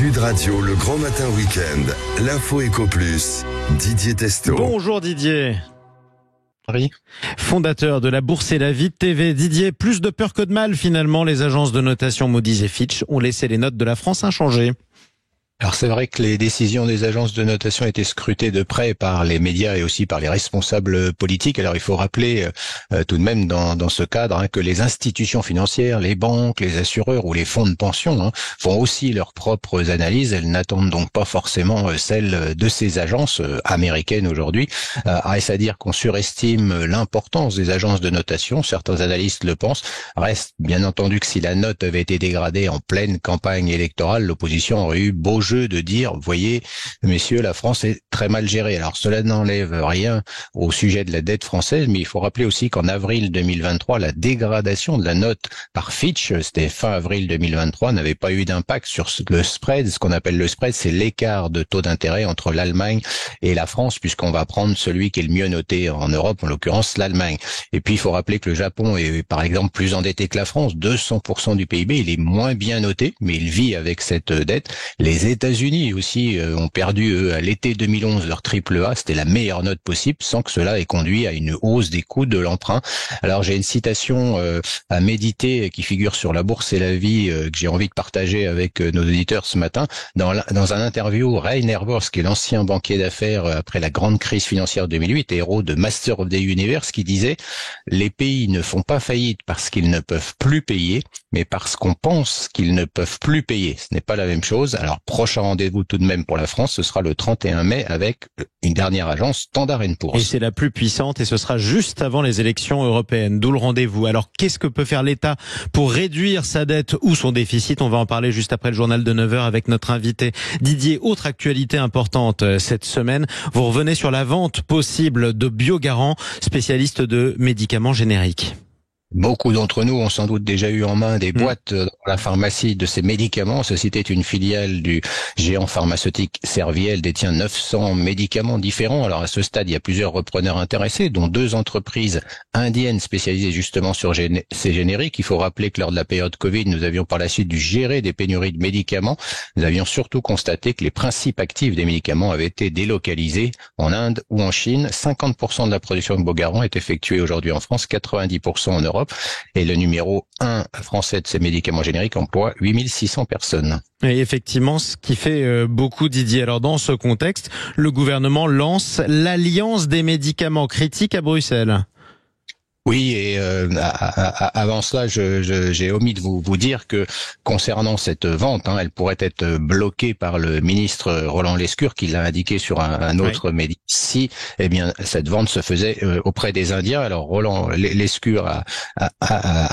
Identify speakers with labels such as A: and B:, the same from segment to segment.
A: Sud Radio, le grand matin week-end. L'info Éco Plus. Didier Testo.
B: Bonjour Didier. Fondateur de la Bourse et la Vie de TV. Didier, plus de peur que de mal finalement. Les agences de notation Moody's et Fitch ont laissé les notes de la France inchangées.
C: Alors c'est vrai que les décisions des agences de notation étaient scrutées de près par les médias et aussi par les responsables politiques. Alors il faut rappeler tout de même dans ce cadre que les institutions financières, les banques, les assureurs ou les fonds de pension font aussi leurs propres analyses. Elles n'attendent donc pas forcément celles de ces agences américaines aujourd'hui. Reste à dire qu'on surestime l'importance des agences de notation. Certains analystes le pensent. Reste bien entendu que si la note avait été dégradée en pleine campagne électorale, l'opposition aurait eu beau jeu de dire, voyez, messieurs, la France est très mal gérée. Alors cela n'enlève rien au sujet de la dette française, mais il faut rappeler aussi qu'en avril 2023, la dégradation de la note par Fitch, c'était fin avril 2023, n'avait pas eu d'impact sur le spread. Ce qu'on appelle le spread, c'est l'écart de taux d'intérêt entre l'Allemagne et la France, puisqu'on va prendre celui qui est le mieux noté en Europe, en l'occurrence l'Allemagne. Et puis il faut rappeler que le Japon est par exemple plus endetté que la France, 200% du PIB, il est moins bien noté, mais il vit avec cette dette. Les États-Unis aussi ont perdu à l'été 2011 leur triple A, c'était la meilleure note possible, sans que cela ait conduit à une hausse des coûts de l'emprunt. Alors j'ai une citation à méditer qui figure sur la Bourse et la Vie que j'ai envie de partager avec nos auditeurs ce matin. Dans un interview, Rainer Worst, qui est l'ancien banquier d'affaires après la grande crise financière 2008, héros de Master of the Universe, qui disait « Les pays ne font pas faillite parce qu'ils ne peuvent plus payer, mais parce qu'on pense qu'ils ne peuvent plus payer. » Ce n'est pas la même chose. Alors prochain rendez-vous tout de même pour la France, ce sera le 31 mai avec une dernière agence, Standard & Poor's.
B: Et c'est la plus puissante et ce sera juste avant les élections européennes, d'où le rendez-vous. Alors qu'est-ce que peut faire l'État pour réduire sa dette ou son déficit? On va en parler juste après le journal de 9h avec notre invité Didier. Autre actualité importante cette semaine, vous revenez sur la vente possible de Biogarant, spécialiste de médicaments génériques.
C: Beaucoup d'entre nous ont sans doute déjà eu en main des boîtes dans la pharmacie de ces médicaments. Ceci est une filiale du géant pharmaceutique Servier, détient 900 médicaments différents. Alors à ce stade, il y a plusieurs repreneurs intéressés, dont 2 entreprises indiennes spécialisées justement sur ces génériques. Il faut rappeler que lors de la période Covid, nous avions par la suite dû gérer des pénuries de médicaments. Nous avions surtout constaté que les principes actifs des médicaments avaient été délocalisés en Inde ou en Chine. 50% de la production de Biogarant est effectuée aujourd'hui en France, 90% en Europe. Et le numéro 1 français de ces médicaments génériques emploie 8600 personnes.
B: Et effectivement, ce qui fait beaucoup, Didier. Alors dans ce contexte, le gouvernement lance l'Alliance des médicaments critiques à Bruxelles.
C: Oui, et avant cela, j'ai omis de vous dire que concernant cette vente, elle pourrait être bloquée par le ministre Roland Lescure, qui l'a indiqué sur un autre média. Si, cette vente se faisait auprès des Indiens. Alors Roland Lescure a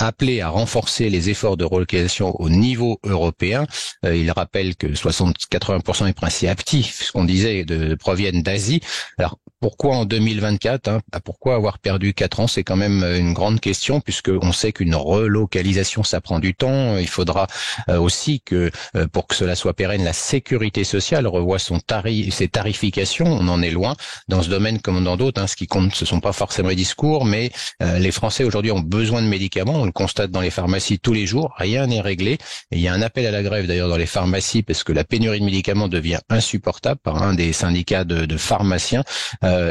C: appelé à renforcer les efforts de relocalisation au niveau européen. Il rappelle que 80% des principes actifs, ce qu'on disait, proviennent d'Asie. Alors pourquoi en 2024 Pourquoi avoir perdu 4 ans? C'est quand même une grande question, puisque on sait qu'une relocalisation, ça prend du temps. Il faudra aussi que, pour que cela soit pérenne, la sécurité sociale revoie ses tarifications. On en est loin dans ce domaine comme dans d'autres. Ce qui compte, ce sont pas forcément les discours, mais les Français aujourd'hui ont besoin de médicaments. On le constate dans les pharmacies tous les jours. Rien n'est réglé. Et il y a un appel à la grève d'ailleurs dans les pharmacies, parce que la pénurie de médicaments devient insupportable par un des syndicats de pharmaciens.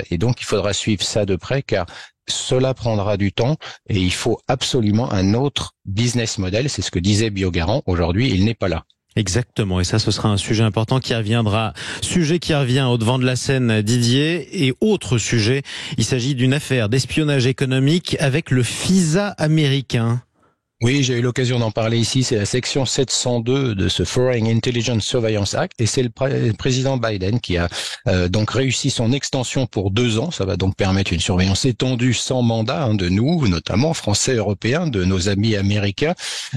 C: Et donc il faudra suivre ça de près, car cela prendra du temps et il faut absolument un autre business model. C'est ce que disait Biogarant. Aujourd'hui, il n'est pas là.
B: Exactement, et ça ce sera un sujet important qui reviendra. Sujet qui revient au devant de la scène, Didier. Et autre sujet, il s'agit d'une affaire d'espionnage économique avec le FISA américain.
C: Oui, j'ai eu l'occasion d'en parler ici. C'est la section 702 de ce Foreign Intelligence Surveillance Act, et c'est le président Biden qui a donc réussi son extension pour 2 ans. Ça va donc permettre une surveillance étendue sans mandat de nous, notamment Français, Européens, de nos amis américains.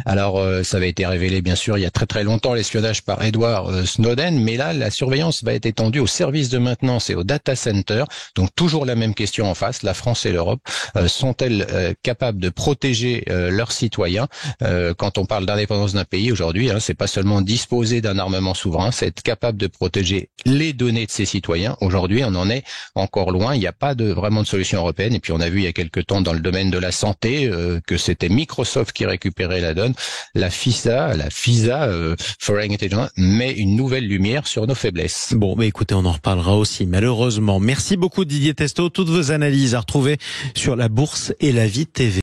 C: Alors ça avait été révélé bien sûr il y a très très longtemps, l'espionnage par Edward Snowden, mais là la surveillance va être étendue aux services de maintenance et aux data centers. Donc toujours la même question en face, la France et l'Europe sont-elles capables de protéger leurs citoyens citoyens. Quand on parle d'indépendance d'un pays aujourd'hui, c'est pas seulement disposer d'un armement souverain, c'est être capable de protéger les données de ses citoyens. Aujourd'hui, on en est encore loin. Il n'y a pas vraiment de solution européenne. Et puis on a vu il y a quelque temps dans le domaine de la santé que c'était Microsoft qui récupérait la donne. La FISA, Foreign Intelligence, met une nouvelle lumière sur nos faiblesses.
B: Bon, mais écoutez, on en reparlera aussi, malheureusement. Merci beaucoup Didier Testot. Toutes vos analyses à retrouver sur la Bourse et la Vie TV.